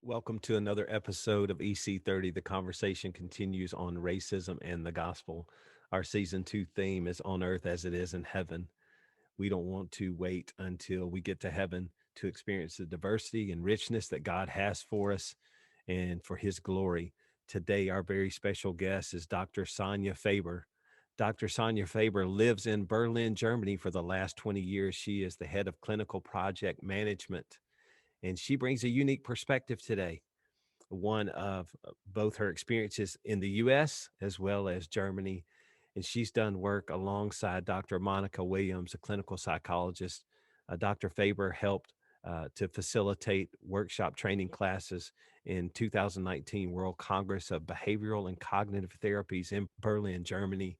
Welcome to another episode of EC30. The conversation continues on racism and the gospel. Our season two theme is on earth as it is in heaven. We don't want to wait until we get to heaven to experience the diversity and richness that God has for us and for his glory. Today, our very special guest is Dr. Sonya Faber. Dr. Sonya Faber lives in Berlin, Germany for the last 20 years. She is the head of clinical project management, and she brings a unique perspective today, one of both her experiences in the US as well as Germany. And she's done work alongside Dr. Monica Williams, a clinical psychologist. Dr. Faber helped to facilitate workshop training classes in 2019 World Congress of Behavioral and Cognitive Therapies in Berlin, Germany.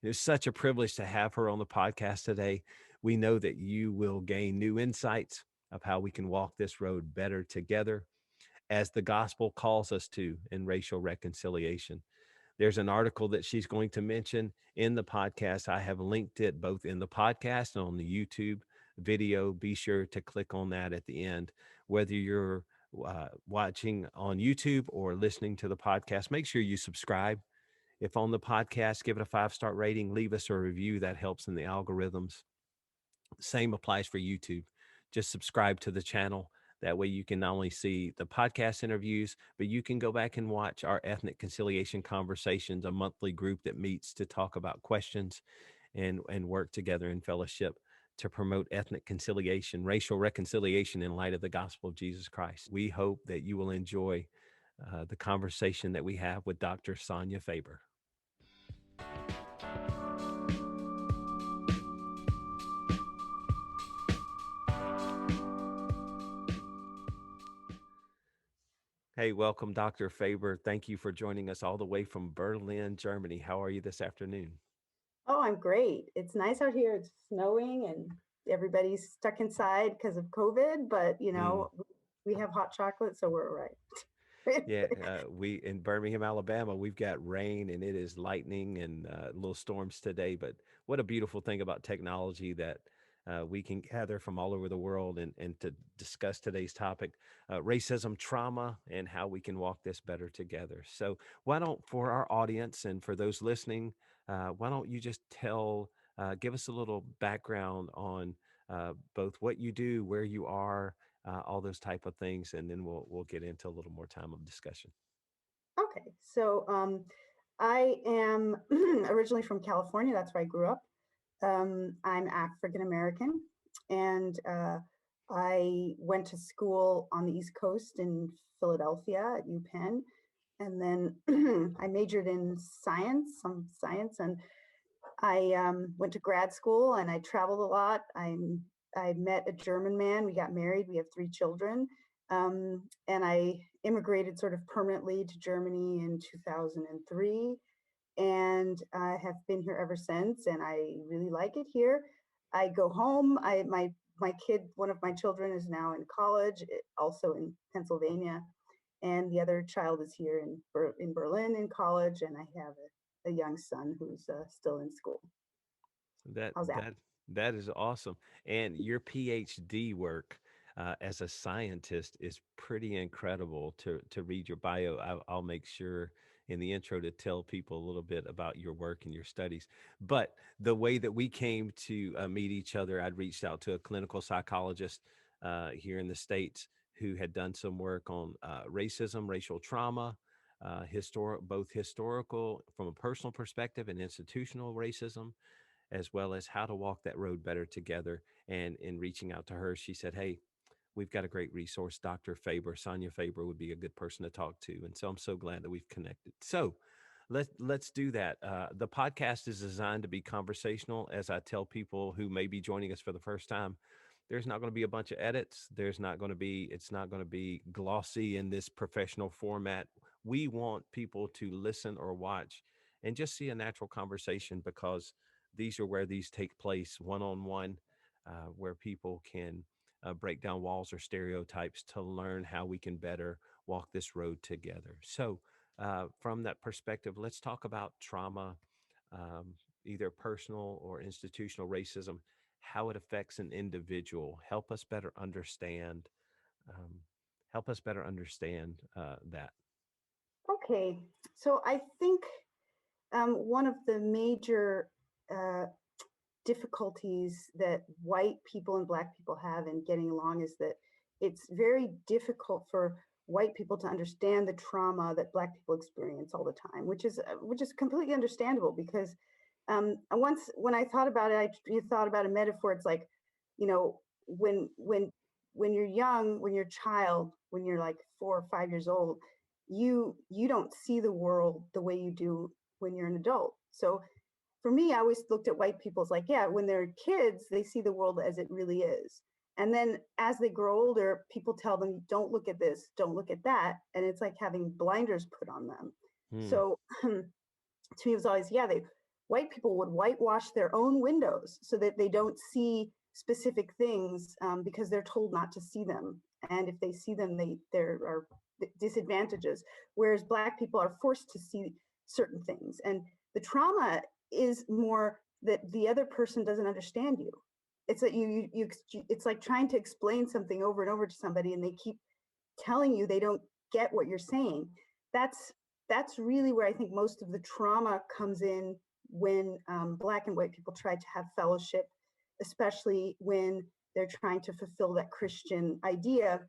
It was such a privilege to have her on the podcast today. We know that you will gain new insights of how we can walk this road better together as the gospel calls us to in racial reconciliation. There's an article that she's going to mention in the podcast. I have linked it both in the podcast and on the YouTube video. Be sure to click on that at the end. Whether you're watching on YouTube or listening to the podcast, make sure you subscribe. If on the podcast, give it a 5-star rating, leave us a review. That helps in the algorithms. Same applies for YouTube. Just subscribe to the channel. That way you can not only see the podcast interviews, but you can go back and watch our Ethnic Conciliation Conversations, a monthly group that meets to talk about questions and work together in fellowship to promote ethnic conciliation, racial reconciliation in light of the gospel of Jesus Christ. We hope that you will enjoy the conversation that we have with Dr. Sonya Faber. Hey, welcome, Dr. Faber. Thank you for joining us all the way from Berlin, Germany. How are you this afternoon? Oh, I'm great. It's nice out here. It's snowing and everybody's stuck inside because of COVID, but Mm. we have hot chocolate, so we're all right. Yeah, we in Birmingham, Alabama, we've got rain and it is lightning and little storms today. But what a beautiful thing about technology that we can gather from all over the world and to discuss today's topic, racism, trauma, and how we can walk this better together. So, why don't, for our audience and for those listening, why don't you just give us a little background on both what you do, where you are, all those type of things, and then we'll get into a little more time of discussion. Okay, so I am originally from California. That's where I grew up. I'm African American, and I went to school on the East Coast in Philadelphia at UPenn, and then I majored in some science, and I went to grad school and I traveled a lot. I met a German man. We got married. We have 3 children. And I immigrated sort of permanently to Germany in 2003. And I have been here ever since. And I really like it here. I go home. My kid, one of my children, is now in college, also in Pennsylvania, and the other child is here in Berlin in college. And I have a young son who's still in school. That How's that? that that is awesome. And your PhD work as a scientist is pretty incredible. To read your bio, I'll make sure in the intro to tell people a little bit about your work and your studies. But the way that we came to meet each other, I'd reached out to a clinical psychologist here in the States who had done some work on racism, racial trauma, both historical from a personal perspective and institutional racism, as well as how to walk that road better together. And in reaching out to her, she said, "Hey, we've got a great resource. Dr. Faber, Sonya Faber would be a good person to talk to." And so I'm so glad that we've connected. So let's do that. The podcast is designed to be conversational. As I tell people who may be joining us for the first time, there's not going to be a bunch of edits. It's not going to be glossy in this professional format. We want people to listen or watch and just see a natural conversation, because these are where these take place one on one, where people can break down walls or stereotypes to learn how we can better walk this road together. So, from that perspective, let's talk about trauma, either personal or institutional racism, how it affects an individual. Help us better understand um, Help us better understand that. Okay, so I think one of the major uh, difficulties that white people and black people have in getting along is that it's very difficult for white people to understand the trauma that black people experience all the time, which is completely understandable because once when I thought about it, I thought about a metaphor. It's like, you know, when you're young, when you're a child, when you're like 4 or 5 years old, you don't see the world the way you do when you're an adult. So for me, I always looked at white people as like, yeah, when they're kids, they see the world as it really is. And then as they grow older, people tell them, don't look at this, don't look at that. And it's like having blinders put on them. Hmm. So to me, it was always, yeah, white people would whitewash their own windows so that they don't see specific things because they're told not to see them. And if they see them, there are disadvantages. Whereas black people are forced to see certain things. And the trauma is more that the other person doesn't understand you. It's that it's like trying to explain something over and over to somebody and they keep telling you they don't get what you're saying. that's that's really where I think most of the trauma comes in when black and white people try to have fellowship, especially when they're trying to fulfill that Christian idea,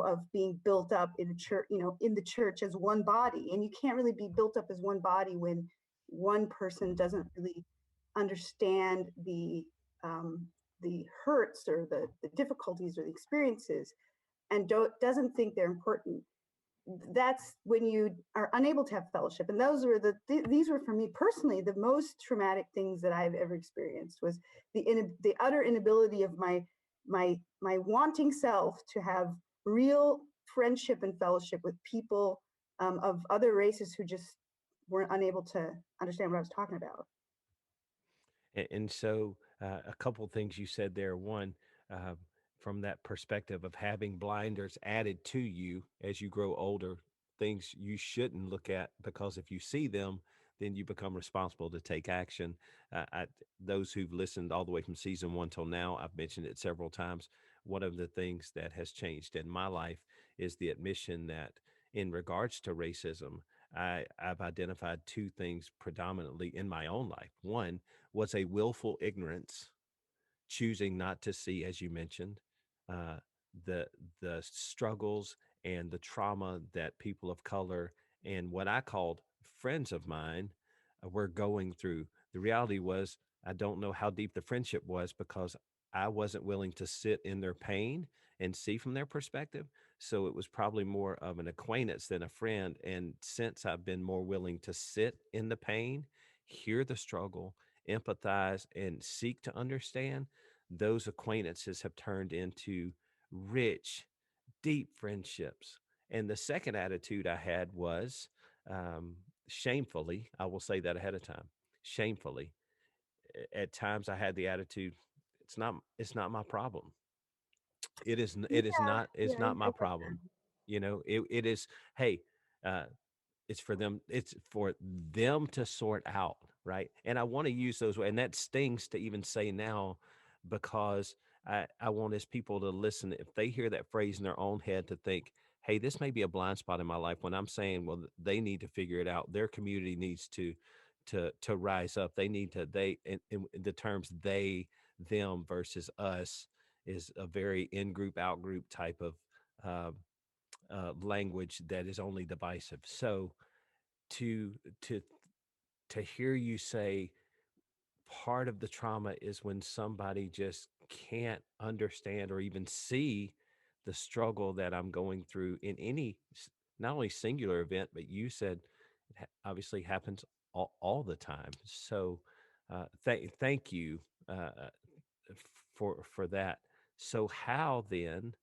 of being built up in a church, in the church as one body. And you can't really be built up as one body when one person doesn't really understand um, the hurts or the difficulties or the experiences and doesn't think they're important. That's when you are unable to have fellowship. And those were these were for me personally the most traumatic things that I've ever experienced, was the utter inability of my wanting self to have real friendship and fellowship with people of other races who just weren't unable to understand what I was talking about. And so, a couple of things you said there. One, uh, from that perspective of having blinders added to you as you grow older, things you shouldn't look at because if you see them, then you become responsible to take action. Those who've listened all the way from season one till now, I've mentioned it several times. One of the things that has changed in my life is the admission that, in regards to racism, I've identified two things predominantly in my own life. One was a willful ignorance, choosing not to see, as you mentioned, uh, the struggles and the trauma that people of color and what I called friends of mine were going through. The reality was, I don't know how deep the friendship was because I wasn't willing to sit in their pain and see from their perspective. So it was probably more of an acquaintance than a friend. And since I've been more willing to sit in the pain, hear the struggle, empathize, and seek to understand, those acquaintances have turned into rich, deep friendships. And the second attitude I had was um, shamefully, I will say that ahead of time, shamefully. At times I had the attitude, it's not my problem. Yeah, It's yeah, not I my get problem. that. It is, hey, uh, it's for them to sort out, right? And I want to use those, and that stings to even say now, because I want his people to listen. If they hear that phrase in their own head, to think, hey, this may be a blind spot in my life. When I'm saying, well, they need to figure it out, their community needs to rise up. They need to, in the terms they, them versus us is a very in group out group type of uh, language that is only divisive. So to to to hear you say part of the trauma is when somebody just can't understand or even see the struggle that I'm going through in any not only singular event, but you said it obviously happens all the time. So thank you for that. So how then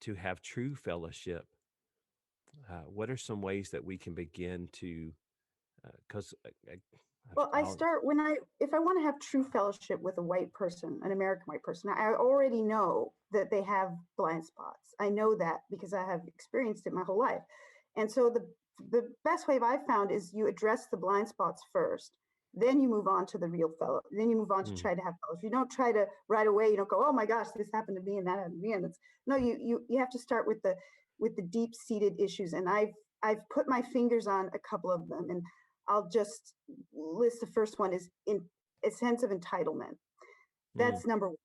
to have true fellowship? What are some ways that we can begin to? Because Well, I I'll, start when if I want to have true fellowship with a white person, an American white person, I already know that they have blind spots. I know that because I have experienced it my whole life. And so the best way I've found is you address the blind spots first, then you move on to the real fellow. Then you move on to mm, try to have fellowship. You don't try to right away. You don't go, oh my gosh, this happened to me and that happened to me. And it's no, you have to start with with the deep-seated issues. And I've put my fingers on a couple of them, and I'll just list. The first one is in a sense of entitlement. Mm, That's number one.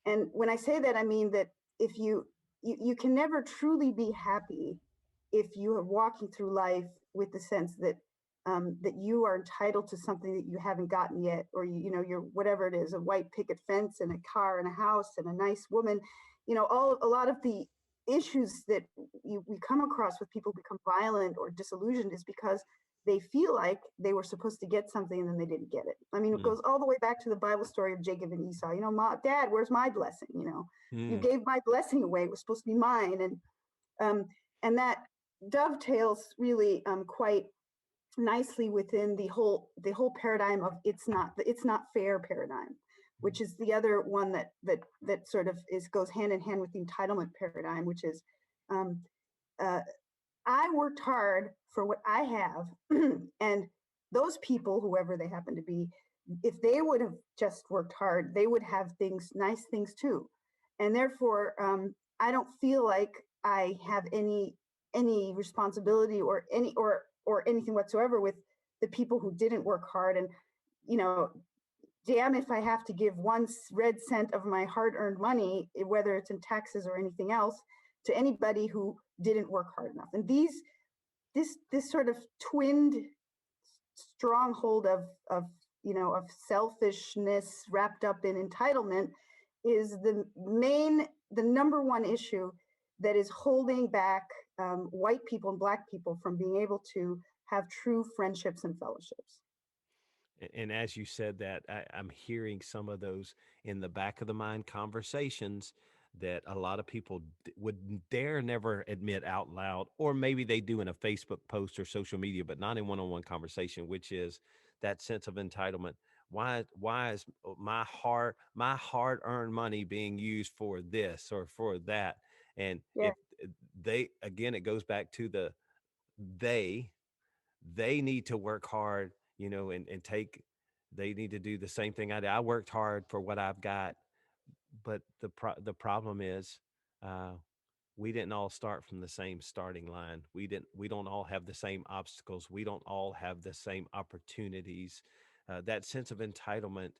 And when I say that, I mean that if you can never truly be happy if you are walking through life with the sense that that you are entitled to something that you haven't gotten yet, or you're whatever it is, a white picket fence and a car and a house and a nice woman, a lot of the issues that we come across with people become violent or disillusioned is because they feel like they were supposed to get something and then they didn't get it. I mean, it mm, goes all the way back to the Bible story of Jacob and Esau. Dad, where's my blessing? You mm. gave my blessing away. It was supposed to be mine. Um, and that dovetails really quite nicely within the whole paradigm of it's not fair paradigm, which is the other one that sort of goes hand in hand with the entitlement paradigm, which is um, uh, I worked hard for what I have, and those people, whoever they happen to be, if they would have just worked hard, they would have nice things too, and therefore, I don't feel like I have any responsibility or anything whatsoever with the people who didn't work hard, and you know, damn if I have to give one red cent of my hard-earned money, whether it's in taxes or anything else, to anybody who didn't work hard enough. And this sort of twinned stronghold of selfishness wrapped up in entitlement is the number one issue that is holding back white people and black people from being able to have true friendships and fellowships. And as you said that, I'm hearing some of those in the back of the mind conversations that a lot of people would dare never admit out loud, or maybe they do in a Facebook post or social media, but not in one-on-one conversation, which is that sense of entitlement. Why is my hard-earned money being used for this or for that? And Yeah. if they, again, it goes back to they they need to work hard, and take, they need to do the same thing I did. I worked hard for what I've got, but the problem is, uh, we didn't all start from the same starting line. We don't all have the same obstacles. We don't all have the same opportunities. That sense of entitlement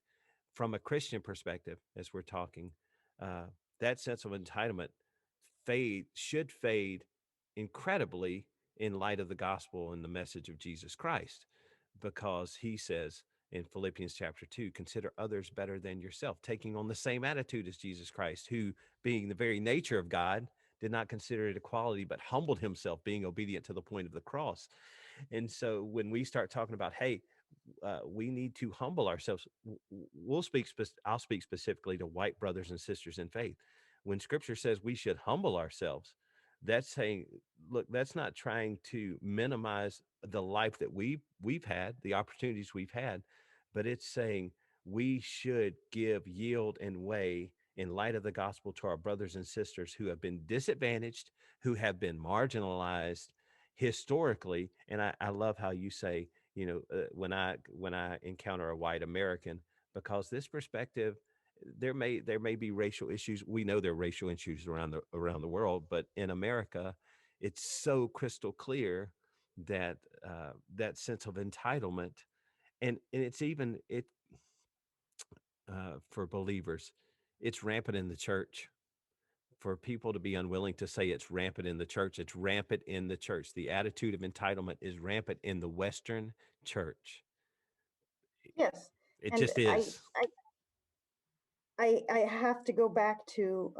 from a Christian perspective, as we're talking, uh, that sense of entitlement should fade incredibly in light of the gospel and the message of Jesus Christ, because he says in Philippians chapter 2, consider others better than yourself, taking on the same attitude as Jesus Christ, who, being the very nature of God, did not consider it equality, but humbled himself, being obedient to the point of the cross. And so when we start talking about, hey, we need to humble ourselves. I'll speak specifically to white brothers and sisters in faith. When Scripture says we should humble ourselves, that's saying, look, that's not trying to minimize the life that we've had, the opportunities we've had, but it's saying we should give yield and way in light of the gospel to our brothers and sisters who have been disadvantaged, who have been marginalized historically. And I love how you say, when I encounter a white American, because this perspective, there may be racial issues. We know there are racial issues around the world, but in America, it's so crystal clear that that sense of entitlement, and it's even it for believers, it's rampant in the church. For people to be unwilling to say it's rampant in the church, it's rampant in the church. The attitude of entitlement is rampant in the Western church. Yes. It And just is. I have to go back to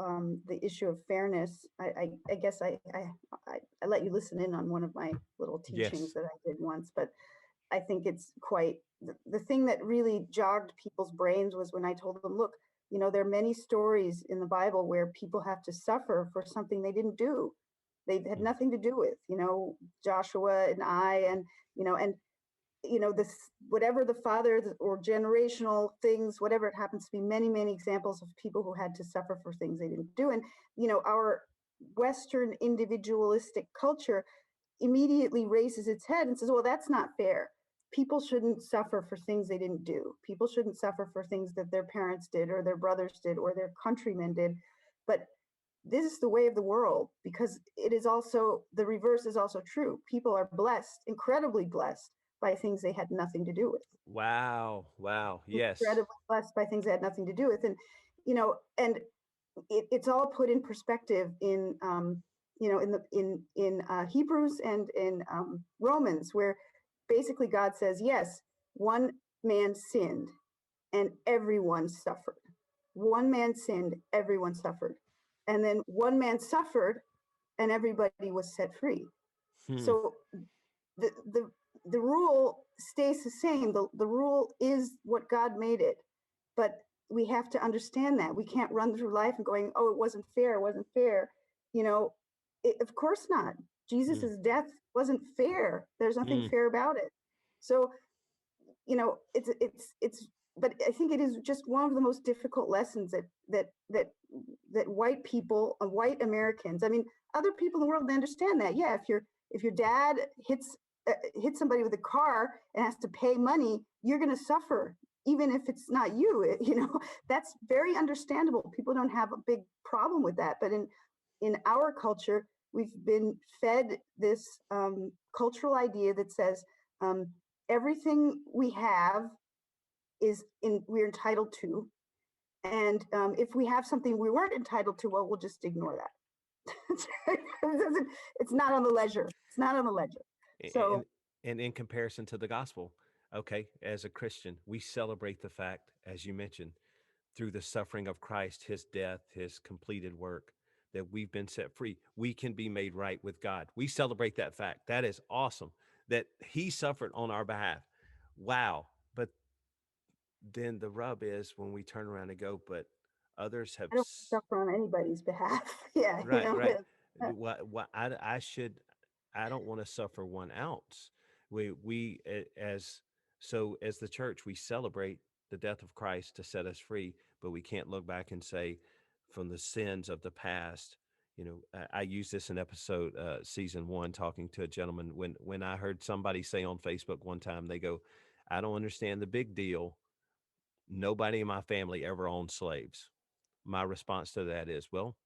the issue of fairness. I guess I let you listen in on one of my little teachings Yes. that I did once, but I think it's quite the thing that really jogged people's brains was when I told them, look, there are many stories in the Bible where people have to suffer for something they didn't do. They had Mm, nothing to do with, Joshua and and this whatever the father or generational things, whatever it happens to be, many examples of people who had to suffer for things they didn't do. And our Western individualistic culture immediately raises its head and says, well, that's not fair. People shouldn't suffer for things they didn't do. People shouldn't suffer for things that their parents did or their brothers did or their countrymen did. But this is the way of the world, because it is also, the reverse is also true. People are blessed, incredibly blessed, by things they had nothing to do with. Wow. Wow. Yes. Incredibly blessed by things they had nothing to do with. And, you know, and it's all put in perspective in, you know, in Hebrews and in Romans, where basically God says, yes, one man sinned and everyone suffered. One man sinned, everyone suffered. And then one man suffered and everybody was set free. Hmm. So the the the rule stays the same. The rule is what God made it. But we have to understand that. We can't run through life and going, oh, it wasn't fair, it wasn't fair. You know, of course not. Hmm. Jesus's death wasn't fair. There's nothing Hmm. fair about it. So, you know, it's but I think it is just one of the most difficult lessons that white people, white Americans, I mean, other people in the world, they understand that. Yeah, if your dad hits somebody with a car and has to pay money, you're going to suffer, even if it's not you. You know, that's very understandable. People don't have a big problem with that. But in our culture, we've been fed this cultural idea that says um, everything we have we're entitled to, and if we have something we weren't entitled to, well, we'll just ignore that. It's not on the ledger. It's not on the ledger. And So and in comparison to the gospel, okay, as a Christian, we celebrate the fact, as you mentioned, through the suffering of Christ, his death, his completed work, that we've been set free. We can be made right with God. We celebrate that fact. That is awesome that he suffered on our behalf. Wow. But then the rub is when we turn around and go, but others have I don't suffer on anybody's behalf. Yeah, you right, know. right. What I should, I don't want to suffer 1 ounce. As so as the church, we celebrate the death of Christ to set us free, but we can't look back and say, from the sins of the past. You know, I use this in episode season 1, talking to a gentleman when I heard somebody say on Facebook one time, they go, "I don't understand the big deal. Nobody in my family ever owned slaves." My response to that is, well,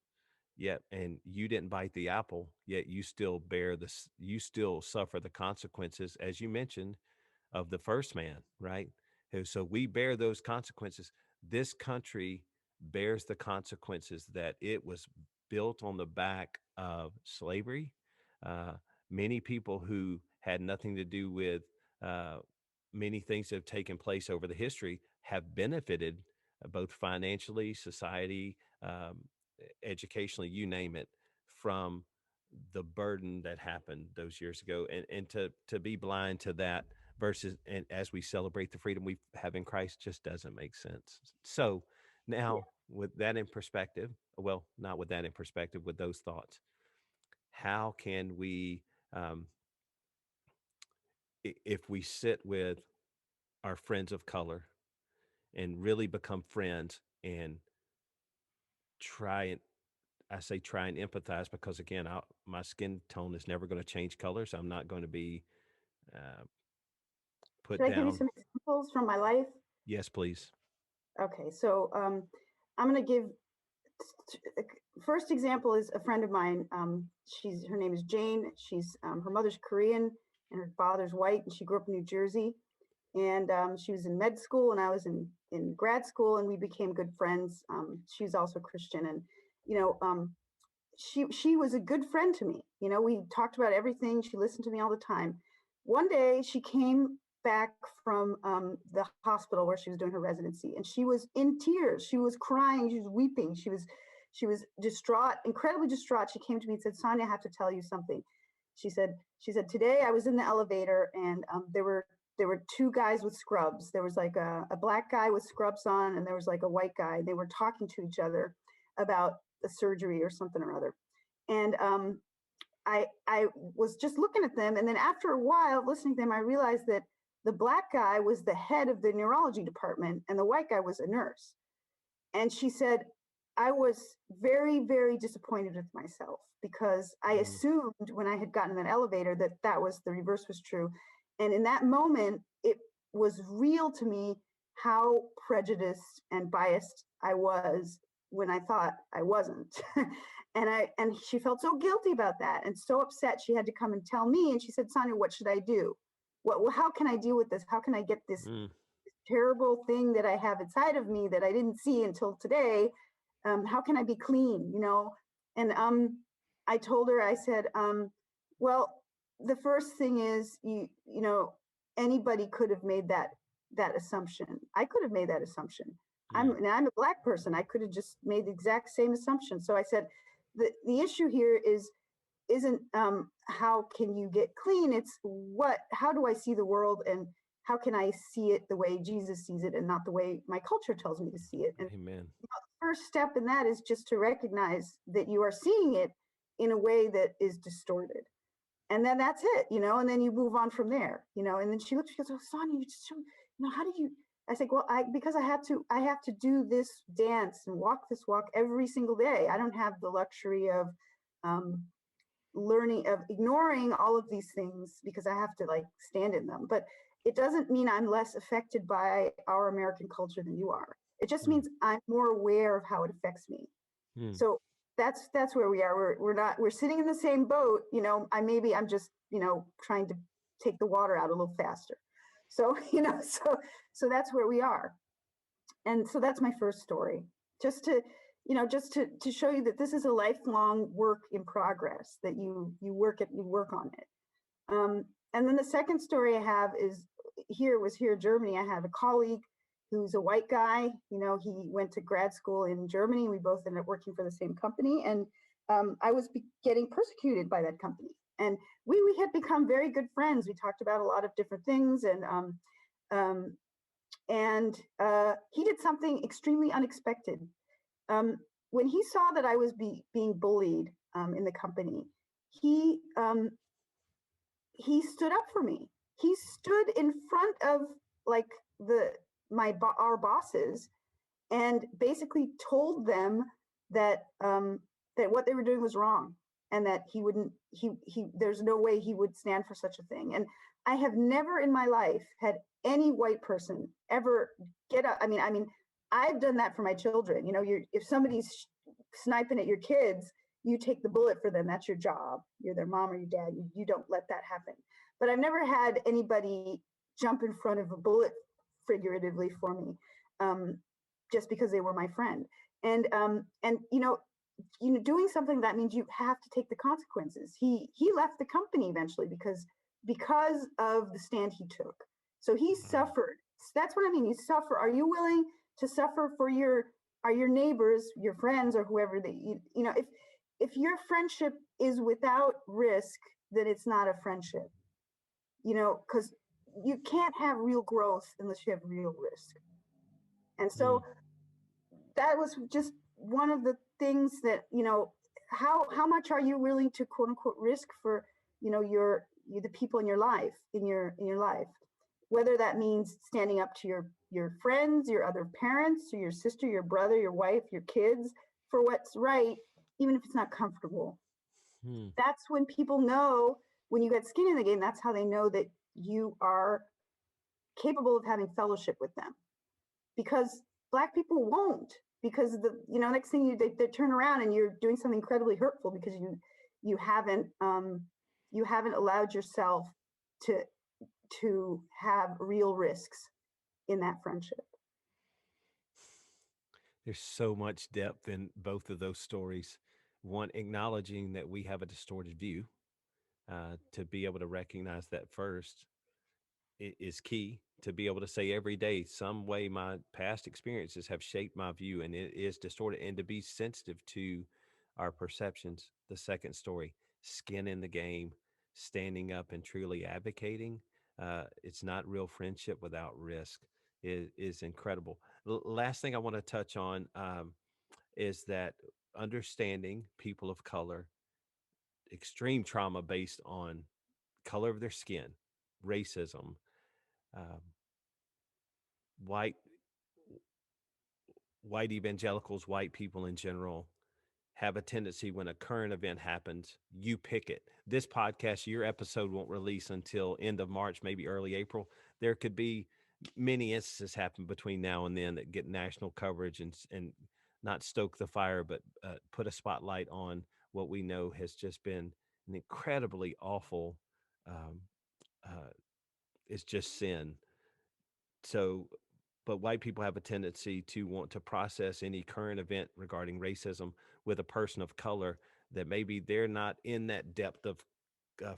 yeah, and you didn't bite the apple, yet you still you still suffer the consequences, as you mentioned, of the first man, right? So we bear those consequences. This country bears the consequences that it was built on the back of slavery. Uh, Many people who had nothing to do with uh, many things that have taken place over the history have benefited, both financially, society, educationally, you name it, from the burden that happened those years ago. And to be blind to that versus, and as we celebrate the freedom we have in Christ, just doesn't make sense. So Yeah. now, with that in perspective, well, not with that in perspective, with those thoughts, how can we, um, if we sit with our friends of color and really become friends and try and, I say try and empathize, because again, my skin tone is never going to change colors. I'm not going to be uh, put Should I give you down. some examples from my life? Yes, please. Okay, so I'm going to give first example is a friend of mine. Her name is Jane. She's her mother's Korean and her father's white, and she grew up in New Jersey. And she was in med school, and I was in grad school, and we became good friends. She's also Christian, and you know, she was a good friend to me. You know, we talked about everything. She listened to me all the time. One day, she came back from the hospital where she was doing her residency, and she was in tears. She was crying. She was weeping. She was distraught, incredibly distraught. She came to me and said, "Sonya, I have to tell you something." She said, today I was in the elevator, and there were two guys with scrubs. There was like a black guy with scrubs on, and there was like a white guy. They were talking to each other about the surgery or something or other. And I was just looking at them, and then after a while listening to them, I realized that the black guy was the head of the neurology department, and the white guy was a nurse. And she said, I was very, very disappointed with myself, because I Mm, assumed when I had gotten in that elevator that the reverse was true. And in that moment, it was real to me how prejudiced and biased I was when I thought I wasn't. and she felt so guilty about that and so upset. She had to come and tell me. And she said, Sonya, what should I do? How can I deal with this? How can I get this Mm. terrible thing that I have inside of me that I didn't see until today? How can I be clean? And I told her, I said, well, the first thing is, anybody could have made that assumption. I could have made that assumption. Mm. I'm a Black person. I could have just made the exact same assumption. So I said, the issue here isn't how can you get clean. It's how do I see the world, and how can I see it the way Jesus sees it and not the way my culture tells me to see it. And Amen. the first step in that is just to recognize that you are seeing it in a way that is distorted. And then that's it, and then you move on from there, and then she goes, oh, Sonya, you just, how did you, I said, well, because I have to do this dance and walk this walk every single day. I don't have the luxury of um, ignoring all of these things because I have to like stand in them. But it doesn't mean I'm less affected by our American culture than you are. It just Mm. means I'm more aware of how it affects me. Mm. So that's where we are. We're sitting in the same boat. I'm just, trying to take the water out a little faster. So, so that's where we are. And so that's my first story. Just to, to show you that this is a lifelong work in progress, that you work on it. And then the second story I have is here in Germany. I have a colleague who's a white guy. He went to grad school in Germany. We both ended up working for the same company, and I was getting persecuted by that company. And we had become very good friends. We talked about a lot of different things, and he did something extremely unexpected. When he saw that I was being bullied in the company, he he stood up for me. He stood in front of like our bosses and basically told them that that what they were doing was wrong, and that he wouldn't he there's no way he would stand for such a thing. And I have never in my life had any white person ever get up. I mean, I've done that for my children. If somebody's sniping at your kids, you take the bullet for them. That's your job. You're their mom or your dad. You don't let that happen. But I've never had anybody jump in front of a bullet, figuratively, for me, just because they were my friend. And doing something that means you have to take the consequences. He left the company eventually because of the stand he took. So he Wow. suffered. That's what I mean. You suffer. Are you willing to suffer for your neighbors, your friends, or whoever that if your friendship is without risk, then it's not a friendship. Because you can't have real growth unless you have real risk. And so Mm. that was just one of the things that, how much are you willing to quote unquote risk for, the people in your life, whether that means standing up to your friends, your other parents, or your sister, your brother, your wife, your kids, for what's right, even if it's not comfortable. Mm. That's when people know, when you get skin in the game, that's how they know that you are capable of having fellowship with them. Because Black people won't, because next thing they turn around and you're doing something incredibly hurtful because you haven't allowed yourself to have real risks in that friendship. There's so much depth in both of those stories. One, acknowledging that we have a distorted view, to be able to recognize that first is key. To be able to say every day, some way my past experiences have shaped my view and it is distorted, and to be sensitive to our perceptions. The second story, skin in the game, standing up and truly advocating. It's not real friendship without risk, is incredible. Last thing I want to touch on, is that understanding people of color, extreme trauma based on color of their skin, racism, um, white white evangelicals, white people in general have a tendency, when a current event happens, you pick it. This podcast, your episode won't release until end of March, maybe early April. There could be many instances happen between now and then that get national coverage, and not stoke the fire, but put a spotlight on what we know has just been an incredibly awful. Um, uh, it's just sin. So, but white people have a tendency to want to process any current event regarding racism with a person of color that maybe they're not in that depth of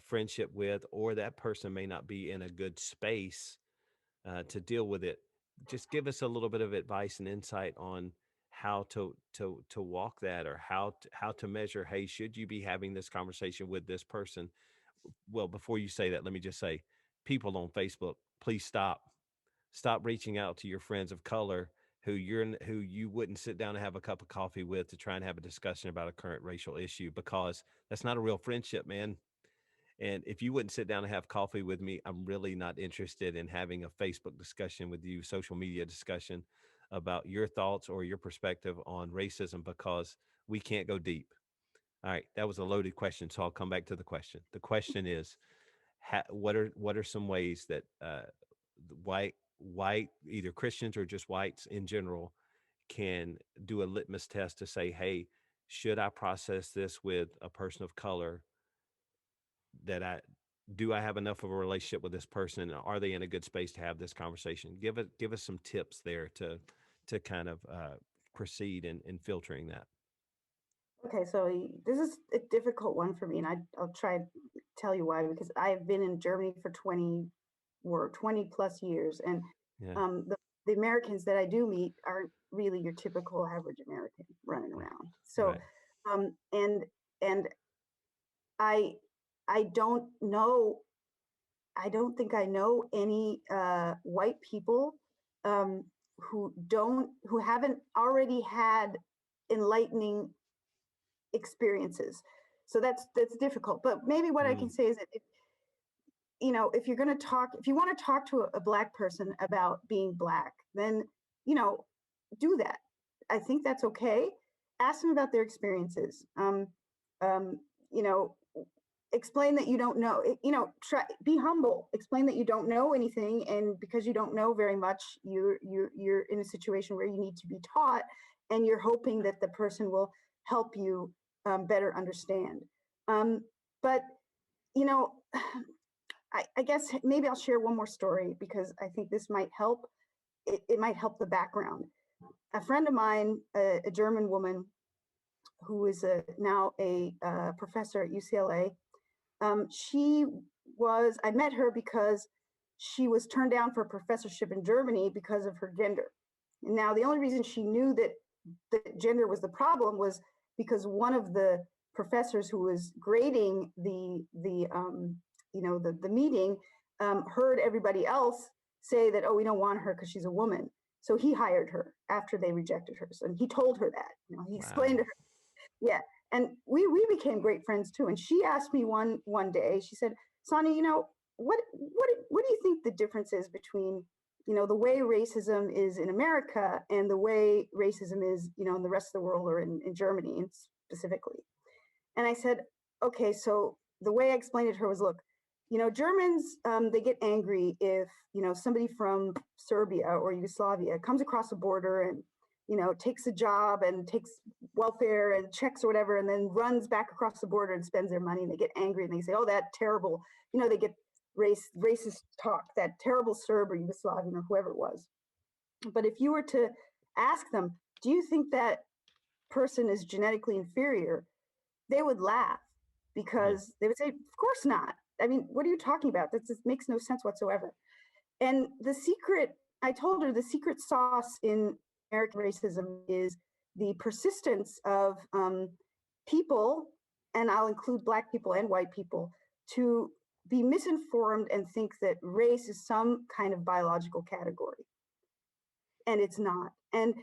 friendship with, or that person may not be in a good space to deal with it. Just give us a little bit of advice and insight on how to walk that, or how to measure. Hey, should you be having this conversation with this person? Well, before you say that, let me just say, people on Facebook, please stop reaching out to your friends of color who you wouldn't sit down and have a cup of coffee with to try and have a discussion about a current racial issue, because that's not a real friendship, man. And if you wouldn't sit down and have coffee with me, I'm really not interested in having a Facebook discussion with you, social media discussion about your thoughts or your perspective on racism, because we can't go deep. All right, that was a loaded question, so I'll come back to the question. The question is, what are some ways that white either Christians or just whites in general can do a litmus test to say, hey, should I process this with a person of color? That I have enough of a relationship with this person? Are they in a good space to have this conversation? Give us some tips there to kind of proceed in filtering that. Okay, so this is a difficult one for me, and I'll try to tell you why, because I've been in Germany for 20 plus years, and Yeah. the Americans that I do meet aren't really your typical average American running Mm. around. So, Right. um, and and I I don't know. I don't think I know any white people um, who haven't already had enlightening experiences. So that's difficult. But maybe what I can Mm. say is that if you're going to talk, if you want to talk to a black person about being black, then you know do that. I think that's okay. Ask them about their experiences. Um, you know, explain that you don't know. Try be humble. Explain that you don't know anything, and because you don't know very much, you're in a situation where you need to be taught, and you're hoping that the person will help you better understand. Um, but you know, I guess maybe I'll share one more story because I think this might help. It might help the background. A friend of mine, a German woman who is now a professor at UCLA, I met her because she was turned down for a professorship in Germany because of her gender. Now, the only reason she knew that gender was the problem was because one of the professors who was grading the meeting heard everybody else say that, oh, we don't want her because she's a woman. So he hired her after they rejected her. So, and he told her that. He explained to Wow. her, yeah. And we became great friends too. And she asked me one day, she said, Sonya, what do you think the difference is between the way racism is in America and the way racism is in the rest of the world, or in Germany specifically? And I said, okay, so the way I explained it to her was, look, Germans, they get angry if, somebody from Serbia or Yugoslavia comes across the border and, takes a job and takes welfare and checks or whatever, and then runs back across the border and spends their money, and they get angry and they say, oh, that terrible, they get racist talk, that terrible Serb or Yugoslavian or whoever it was. But if you were to ask them, do you think that person is genetically inferior? They would laugh Mm. because they would say, of course not. I mean, what are you talking about? That just makes no sense whatsoever. And I told her the secret sauce in American racism is the persistence of people, and I'll include Black people and white people, to be misinformed and think that race is some kind of biological category. And it's not. And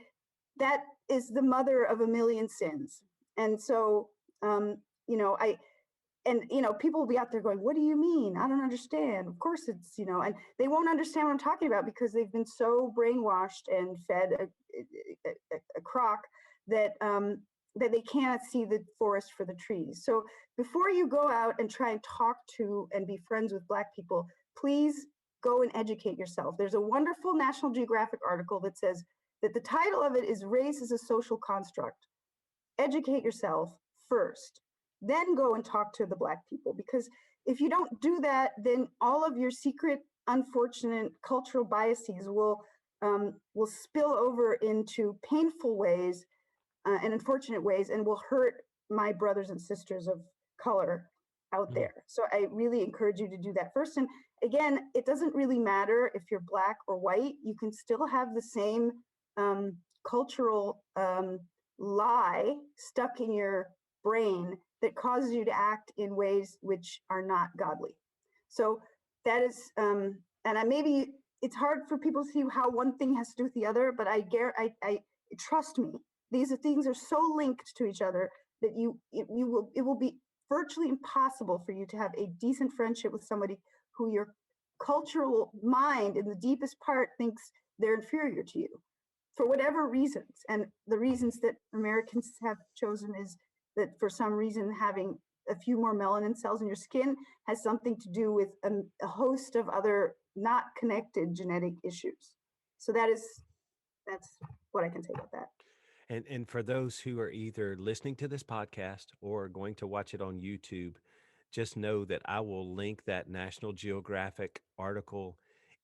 that is the mother of a million sins. And so, I and people will be out there going, what do you mean? I don't understand. Of course it's, and they won't understand what I'm talking about because they've been so brainwashed and fed a crock that that they cannot see the forest for the trees. So before you go out and try and talk to and be friends with Black people, please go and educate yourself. There's a wonderful National Geographic article that says that the title of it is Race is a Social Construct. Educate yourself first, then go and talk to the Black people. Because if you don't do that, then all of your secret, unfortunate cultural biases will spill over into painful ways and unfortunate ways, and will hurt my brothers and sisters of color out Mhm. there. So I really encourage you to do that first. And again, it doesn't really matter if you're Black or white. You can still have the same cultural lie stuck in your brain that causes you to act in ways which are not godly. So that is, and maybe it's hard for people to see how one thing has to do with the other, but I trust me, these things are so linked to each other that it will be virtually impossible for you to have a decent friendship with somebody who your cultural mind in the deepest part thinks they're inferior to you for whatever reasons. And the reasons that Americans have chosen is that for some reason having a few more melanin cells in your skin has something to do with a host of other not connected genetic issues. So that's what I can say about that. And for those who are either listening to this podcast or going to watch it on YouTube, just know that I will link that National Geographic article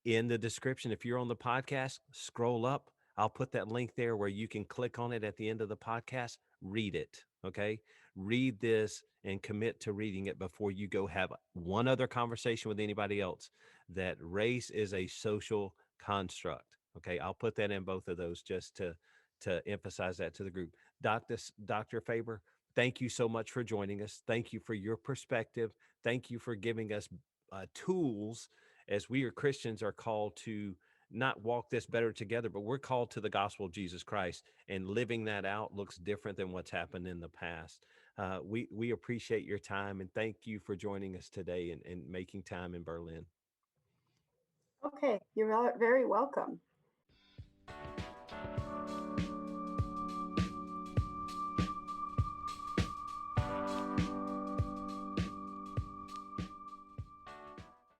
in the description. If you're on the podcast, scroll up. I'll put that link there where you can click on it at the end of the podcast. Read it. Okay. Read this and commit to reading it before you go have one other conversation with anybody else. That race is a social construct. Okay. I'll put that in both of those just to emphasize that to the group. Dr. Faber, thank you so much for joining us. Thank you for your perspective. Thank you for giving us tools as we are Christians are called to not walk this better together, but we're called to the gospel of Jesus Christ, and living that out looks different than what's happened in the past. We appreciate your time, and thank you for joining us today and making time in Berlin. Okay, you're very welcome.